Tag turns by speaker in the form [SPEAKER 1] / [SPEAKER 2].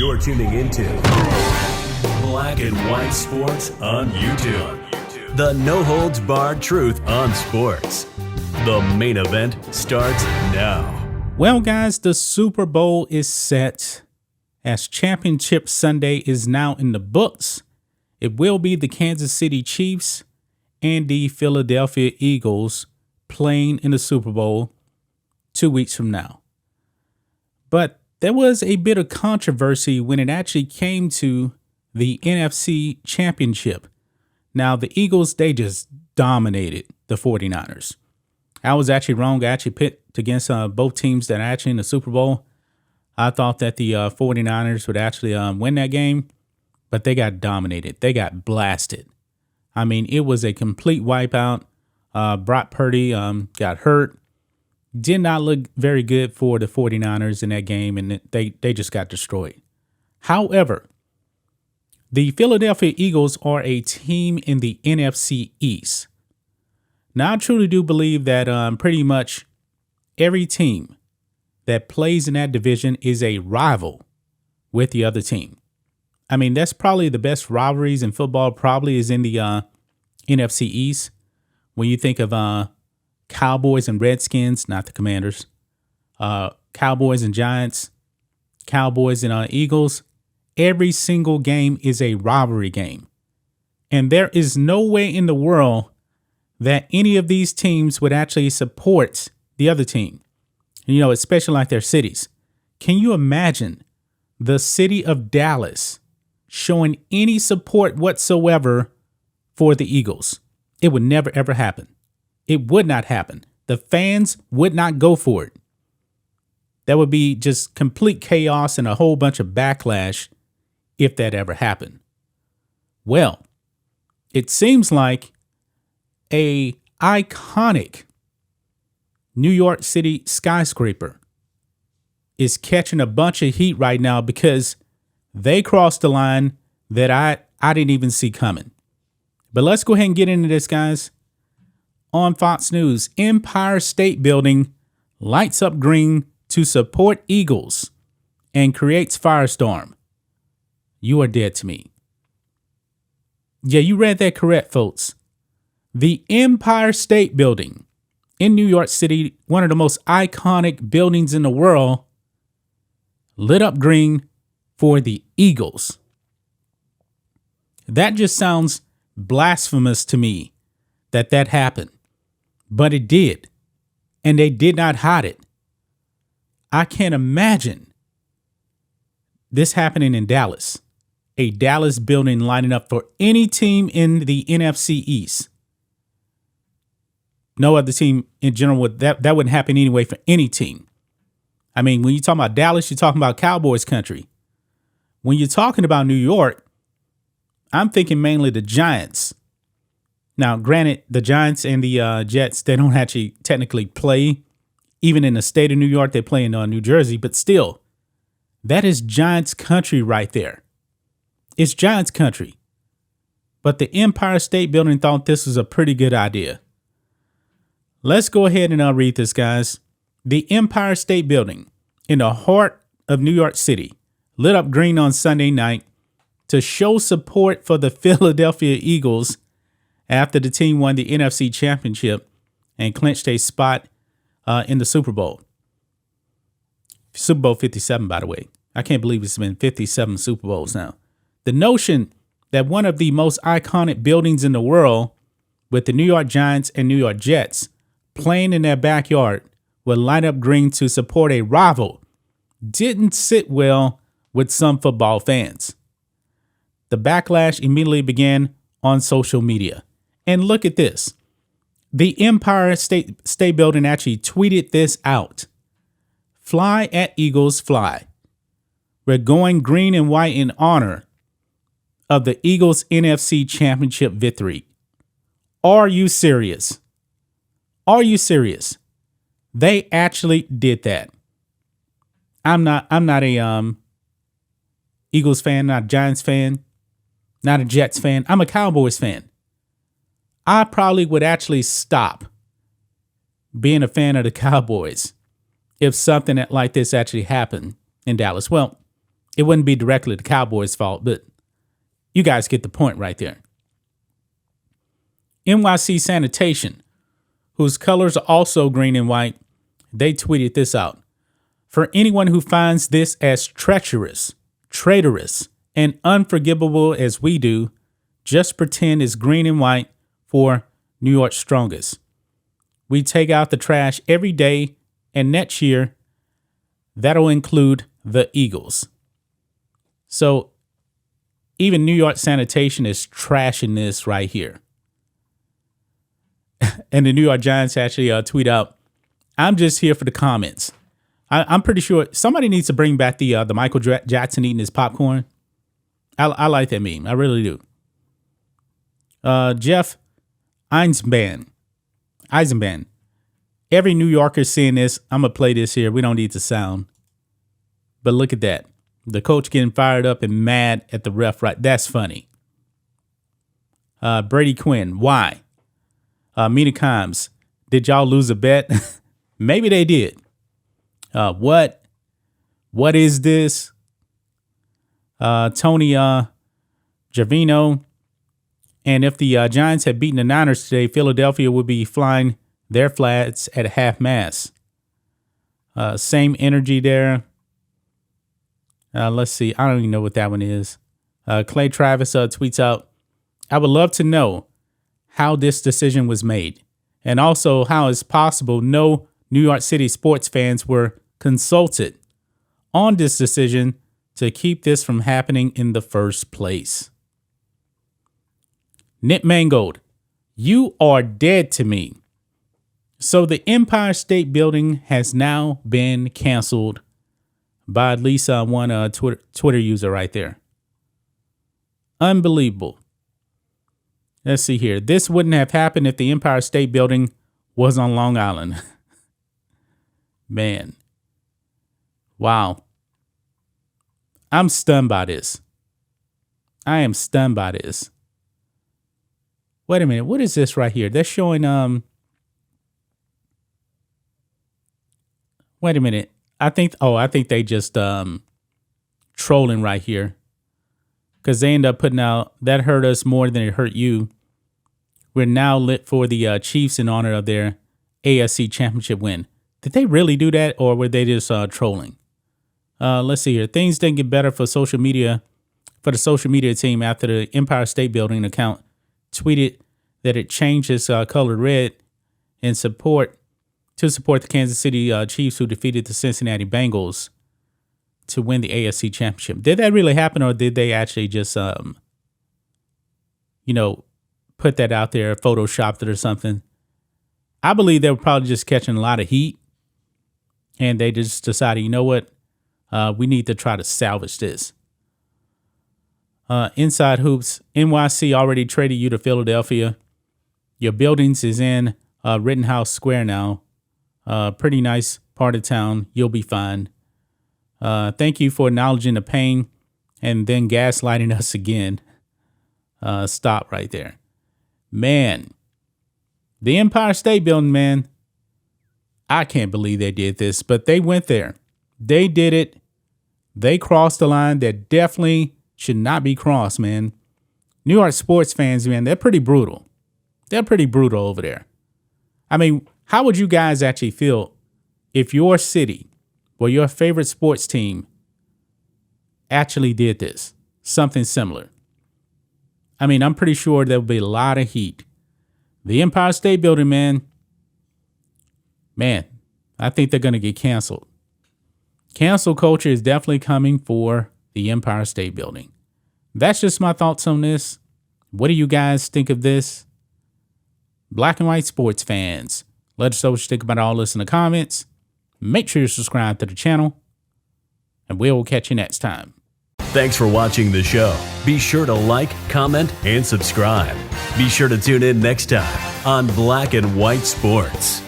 [SPEAKER 1] You're tuning into Black and White Sports on YouTube. The no-holds-barred truth on sports. The main event starts now.
[SPEAKER 2] Well, guys, the Super Bowl is set as Championship Sunday is now in the books. It will be the Kansas City Chiefs and the Philadephia Eagles playing in the Super Bowl 2 weeks from now. But there was a bit of controversy when it actually came to the NFC Championship. Now, the Eagles, they just dominated the 49ers. I was actually wrong. I actually picked against both teams that are actually in the Super Bowl. I thought that the 49ers would actually win that game, but they got dominated. They got blasted. I mean, it was a complete wipeout. Brock Purdy got hurt. Did not look very good for the 49ers in that game, and they just got destroyed. However, the Philadephia Eagles are a team in the NFC East. Now, I truly do believe that pretty much every team that plays in that division is a rival with the other team. I mean, that's probably the best rivalries in football, probably is in the NFC East. When you think of Cowboys and Redskins, not the Commanders, Cowboys and Giants, Cowboys and Eagles, every single game is a rivalry game. And there is no way in the world that any of these teams would actually support the other team, you know, especially like their cities. Can you imagine the city of Dallas showing any support whatsoever for the Eagles? It would never, ever happen. It would not happen. The fans would not go for it. That would be just complete chaos and a whole bunch of backlash if that ever happened. Well, it seems like a iconic New York City skyscraper is catching a bunch of heat right now because they crossed the line that I didn't even see coming. But let's go ahead and get into this, guys. On Fox News, Empire State Building lights up green to support Eagles and creates firestorm. You are dead to me. Yeah, you read that correct, folks. The Empire State Building in New York City, one of the most iconic buildings in the world, lit up green for the Eagles. That just sounds blasphemous to me that happened. But it did. And they did not hide it. I can't imagine this happening in Dallas. A Dallas building lining up for any team in the NFC East. No other team in general would that wouldn't happen anyway for any team. I mean, when you're talking about Dallas, you're talking about Cowboys country. When you're talking about New York, I'm thinking mainly the Giants. Now, granted, the Giants and the Jets, they don't actually technically play. Even in the state of New York, they play in New Jersey. But still, that is Giants country right there. It's Giants country. But the Empire State Building thought this was a pretty good idea. Let's go ahead and read this, guys. The Empire State Building in the heart of New York City lit up green on Sunday night to show support for the Philadephia Eagles after the team won the NFC Championship and clinched a spot in the Super Bowl. Super Bowl 57, by the way. I can't believe it's been 57 Super Bowls now. The notion that one of the most iconic buildings in the world, with the New York Giants and New York Jets playing in their backyard, would light up green to support a rival, didn't sit well with some football fans. The backlash immediately began on social media. And look at this. The Empire State Building actually tweeted this out. Fly at Eagles, fly. We're going green and white in honor of the Eagles NFC Championship victory. Are you serious? Are you serious? They actually did that. I'm not a Eagles fan, not a Giants fan, not a Jets fan. I'm a Cowboys fan. I probably would actually stop being a fan of the Cowboys if something like this actually happened in Dallas. Well, it wouldn't be directly the Cowboys' fault, but you guys get the point right there. NYC Sanitation, whose colors are also green and white, they tweeted this out. For anyone who finds this as treacherous, traitorous, and unforgivable as we do, just pretend it's green and white for New York's strongest. We take out the trash every day, and next year, that'll include the Eagles. So even New York Sanitation is trashing this right here. And the New York Giants actually tweet out, I'm just here for the comments. I'm pretty sure somebody needs to bring back the Michael Jackson eating his popcorn. I like that meme. I really do. Jeff Eisenband. Every New Yorker seeing this, I'm going to play this here. We don't need the sound. But look at that. The coach getting fired up and mad at the ref. Right. That's funny. Brady Quinn. Why? Mina Kimes. Did y'all lose a bet? Maybe they did. What is this? Tony Gervino. And if the Giants had beaten the Niners today, Philadelphia would be flying their flags at half mast. Same energy there. Let's see. I don't even know what that one is. Clay Travis tweets out, I would love to know how this decision was made, and also how it's possible no New York City sports fans were consulted on this decision to keep this from happening in the first place. Nick Mangold, you are dead to me. So the Empire State Building has now been canceled by at least one Twitter user right there. Unbelievable. Let's see here. This wouldn't have happened if the Empire State Building was on Long Island. Man. Wow. I'm stunned by this. I am stunned by this. Wait a minute. What is this right here? They're showing, wait a minute. I think they just, trolling right here. Because they end up putting out, that hurt us more than it hurt you. We're now lit for the Chiefs in honor of their AFC championship win. Did they really do that, or were they just trolling? Let's see here. Things didn't get better for the social media team after the Empire State Building account tweeted that it changed its color red to support the Kansas City Chiefs, who defeated the Cincinnati Bengals to win the AFC championship. Did that really happen, or did they actually just, put that out there, photoshopped it or something? I believe they were probably just catching a lot of heat, and they just decided, you know what, we need to try to salvage this. Inside Hoops, NYC already traded you to Philadelphia. Your buildings is in Rittenhouse Square now. Pretty nice part of town. You'll be fine. Thank you for acknowledging the pain and then gaslighting us again. Stop right there. Man, the Empire State Building, man, I can't believe they did this, but they went there. They did it. They crossed the line that definitely should not be crossed, man. New York sports fans, man, they're pretty brutal. They're pretty brutal over there. I mean, how would you guys actually feel if your city or your favorite sports team actually did this? Something similar. I mean, I'm pretty sure there will be a lot of heat. The Empire State Building, man, I think they're going to get canceled. Cancel culture is definitely coming for the Empire State Building. That's just my thoughts on this. What do you guys think of this? Black and white sports fans, let us know what you think about all this in the comments. Make sure you subscribe to the channel, and we'll catch you next time.
[SPEAKER 1] Thanks for watching the show. Be sure to like, comment, and subscribe. Be sure to tune in next time on Black and White Sports.